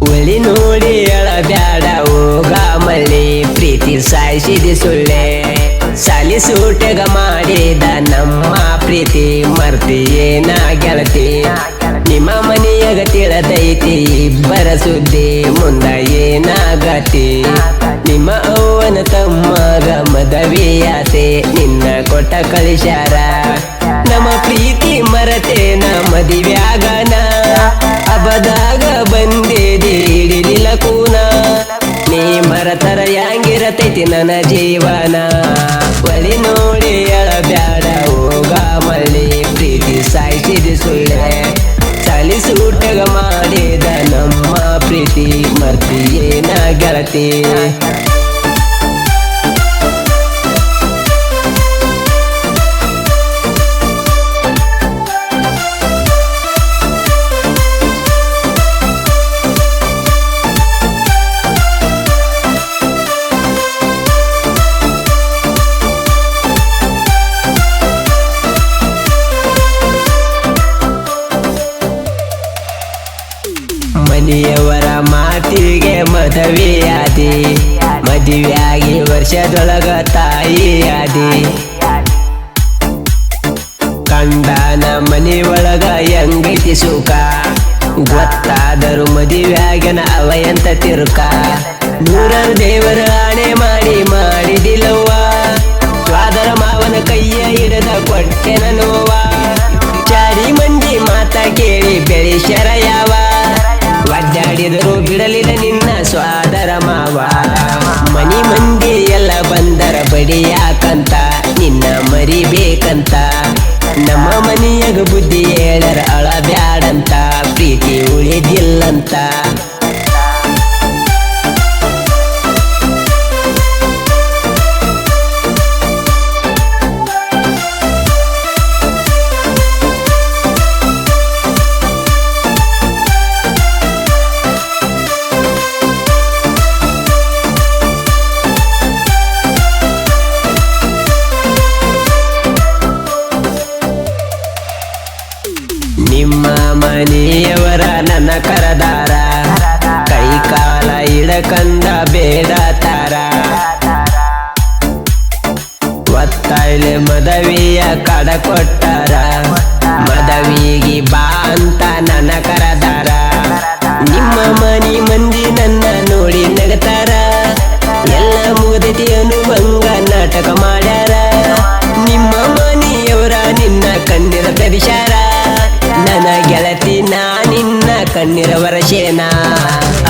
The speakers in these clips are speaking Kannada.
ಒಳಿ ನೋಡಿ ಅಳಬ್ಯಾಡ ಹೋಗ ಮಳ್ಳಿ ಪ್ರೀತಿ ಸಾಯಿಸಿದಿ ಸುಳ್ಳೆ ಸಾಲಿ ಸೂಟಗ ಮಾಡಿದ ನಮ್ಮ ಪ್ರೀತಿ ಮರ್ತಿಯೇನ ಗೆಳತಿ ನಿಮ್ಮ ಮನೆಯಾಗ ತಿಳದೈತಿ ಇಬ್ಬರ ಸುದ್ದಿ ಮುಂದ ಏನಾಗತಿ ನಿಮ್ಮ ಅವ್ವನ ತಮ್ಮಗ ಮದವಿಯಾತೆ ನಿನ್ನ ಕೊಟ್ಟ ಕಳಿಸ್ಯಾರ ನಮ್ಮ ಪ್ರೀತಿ ಮರತೇನ ಮದಿವ್ಯಾಗನ ಅಬದಾಗ ಬಂದಿದೆ ಹಿಡಿಲಿಲ್ಲ ಕೂನ ನೀ ಮರತರ ಯಾಂಗಿರತೈತಿ ನನ್ನ ಜೀವನ ಒಳಿ ನೋಡಿ ಅಳಬ್ಯಾಡ ಹೋಗ ಮಳ್ಳಿ ಪ್ರೀತಿ ಸಾಯಿಸಿದಿ ಸುಳ್ಳೆ ಸೂಟಗ ಮಾಡಿದ ನಮ್ಮ ಪ್ರೀತಿ ಮರ್ತಿಯೇನ ಗೆಳತಿ ಮನೆಯವರ ಮಾತಿಗೆ ಮದುವೆಯಾದಿ ಮದುವೆಯಾಗಿ ವರ್ಷದೊಳಗ ತಾಯಿಯಾದಿ ಕಂಡನ ಮನೆಯೊಳಗ ಹೆಂಗೈತಿ ಸುಖ ಗೊತ್ತಾದರೂ ಮದುವೆಯಾಗನ ಅವಯಂತ ತಿರುಕ ನೂರಾರು ದೇವರ ಆಣೆ ಮಾಡಿದಿಲ್ಲವ್ವ ಸ್ವಾದರ ಮಾವನ ಕೈಯ ಹಿಡದ ಕೊಟ್ಟೆನ ನೋವ ಚಾರಿ ಮಂದಿ ಮಾತ ಕೇಳಿ ಬೆಳೆಸರ ಯಾವ ಒಡ್ಡಾಡಿದರು ಬಿಡಲಿಲ್ಲ ನಿನ್ನ ಸ್ವಾದರ ಮಾವ ಮನಿ ಮಂದಿ ಎಲ್ಲ ಬಂದರ ಬಡಿಯಾಕಂತ ನಿನ್ನ ಮರಿಬೇಕಂತ ನಮ್ಮ ಮನೆಯಾಗ ಬುದ್ಧಿ ಹೇಳರ ಅಳಬ್ಯಾಡಂತ ಪ್ರೀತಿ ಉಳಿದಿಲ್ಲಂತ ನಿಮ್ಮ ಮನೆಯವರ ನನ್ನ ಕರದಾರ ಕೈ ಕಾಲ ಇಡಕಂದ ಬೇಡತಾರ ಒತ್ತಾಯ್ಲೆ ಮದವಿಯ ಕಡ ಕೊಟ್ಟಾರ ಮದವಿಗೆ ಬಾ ಅಂತ ನನ್ನ ಕರದಾರ ನಿಮ್ಮ ಮನಿ ಮಂದಿ ನನ್ನ ನೋಡಿ ನಗತಾರ ಎಲ್ಲ ಮುಗದೈತಿ ಅನುಭಂಗ ನಾಟಕ ಮಾಡ್ಯಾರ ನಿಮ್ಮ ಮನೆಯವರ ನಿನ್ನ ಕಣ್ಣಿರ ತರಿಸ್ಯಾರ ನನ್ನ ಗೆಳತಿ ನಿನ್ನ ಕಣ್ಣೀರ ವರಸೇನ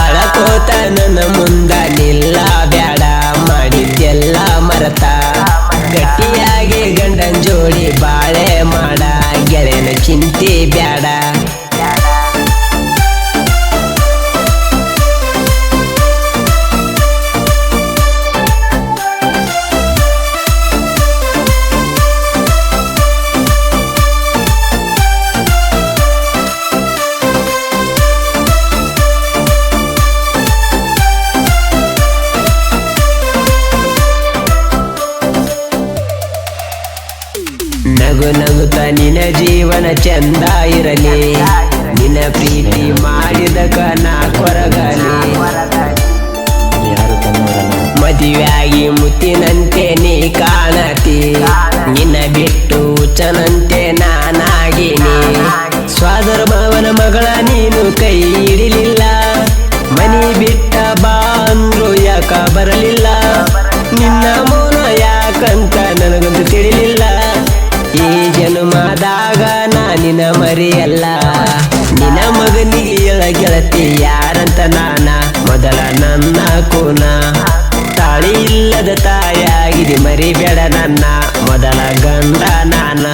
ಅಳಕೋತ ನನ್ನ ಮುಂದ ನಿಲ್ಲ ಬ್ಯಾಡ ಮಾಡಿದ್ದೆಲ್ಲ ಮರತ ಗಟ್ಟಿಯಾಗಿ ಗಂಡನ್ ಜೋಡಿ ಬಾಳೆ ಮಾಡ ಗೆಳೆಯನ ಚಿಂತೆ ಬ್ಯಾಡ ನಗು ನಗುತ್ತ ನಿನ್ನ ಜೀವನ ಚಂದ ಇರಲಿ ನಿನ್ನ ಪ್ರೀತಿ ಮಾಡಿದಕ ನಾ ಕೊರಗಲಿ ಮದುವೆಯಾಗಿ ಮುತ್ತಿನಂತೆ ನೀ ಕಾಣತಿ ನಿನ್ನ ಬಿಟ್ಟು ಹುಚ್ಚನಂತೆ ನಾನಾಗಿನಿ ಸ್ವಾದರ ಮಾವನ ಮಗಳ ನೀನು ಕೈ ಹಿಡಿಲಿಲ್ಲ ಮನಿ ಬಿಟ್ಟ ಬಾ ಅಂದ್ರು ಯಾಕ ಬರಲಿಲ್ಲ ನಿನ್ನ ಮೌನ ಯಾಕಂತ ನನಗಂತೂ ತಿಳಿಲಿಲ್ಲ ಈ ಜನ್ಮದಾಗ ನಿನ್ನ ಮರಿಯಲ್ಲ ನಿನ್ನ ಮಗನಿಗೆ ಗೆಳತಿ ಯಾರಂತ ನಾನ ಮೊದಲ ನನ್ನ ಕೂನ ತಾಳಿ ಇಲ್ಲದ ತಾಯಾಗಿದೆ ಮರಿಬೇಡ ನನ್ನ ಮೊದಲ ಗಂಡ ನಾನ